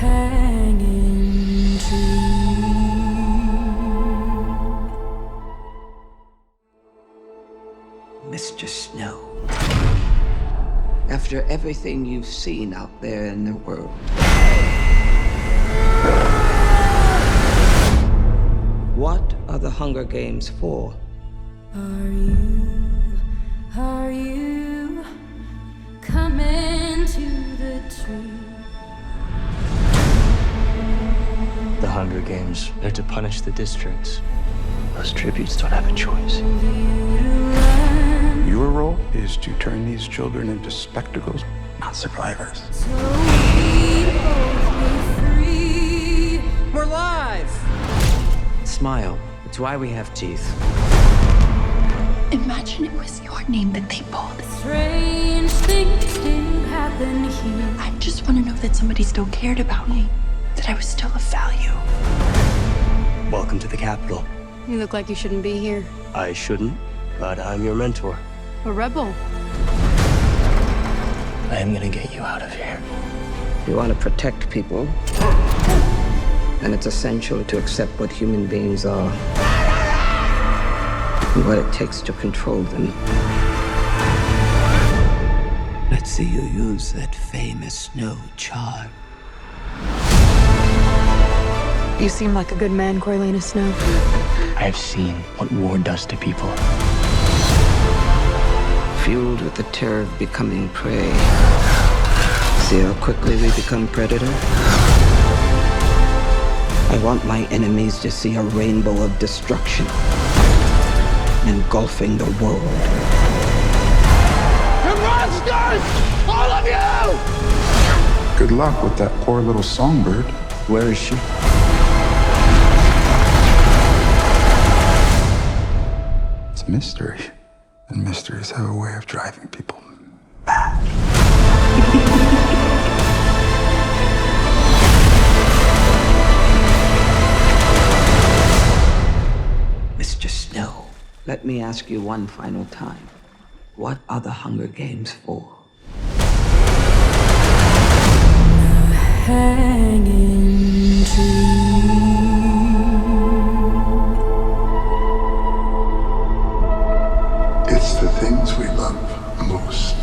hanging tree. Mr. Snow, after everything you've seen out there in the world, what are the Hunger Games for? Are you coming to the tree? The Hunger Games, they're to punish the districts. Those tributes don't have a choice. Your role is to turn these children into spectacles, not survivors. So we both be free. We're live! Smile. It's why we have teeth. Imagine it was your name that they pulled. Strange things did happen here. I just want to know that somebody still cared about me, that I was still of value. Welcome to the Capitol. You look like you shouldn't be here. I shouldn't, but I'm your mentor. A rebel. I am gonna get you out of here. You want to protect people, and it's essential to accept what human beings are and what it takes to control them. Let's see you use that famous snow charm. You seem like a good man, Coriolanus Snow. I have seen what war does to people. Fueled with the terror of becoming prey. See how quickly we become predator? I want my enemies to see a rainbow of destruction engulfing the world. You're monsters! All of you! Good luck with that poor little songbird. Where is she? It's a mystery. And mysteries have a way of driving people mad. Mr. Snow, let me ask you one final time. What are the Hunger Games for? Hanging tree. It's the things we love most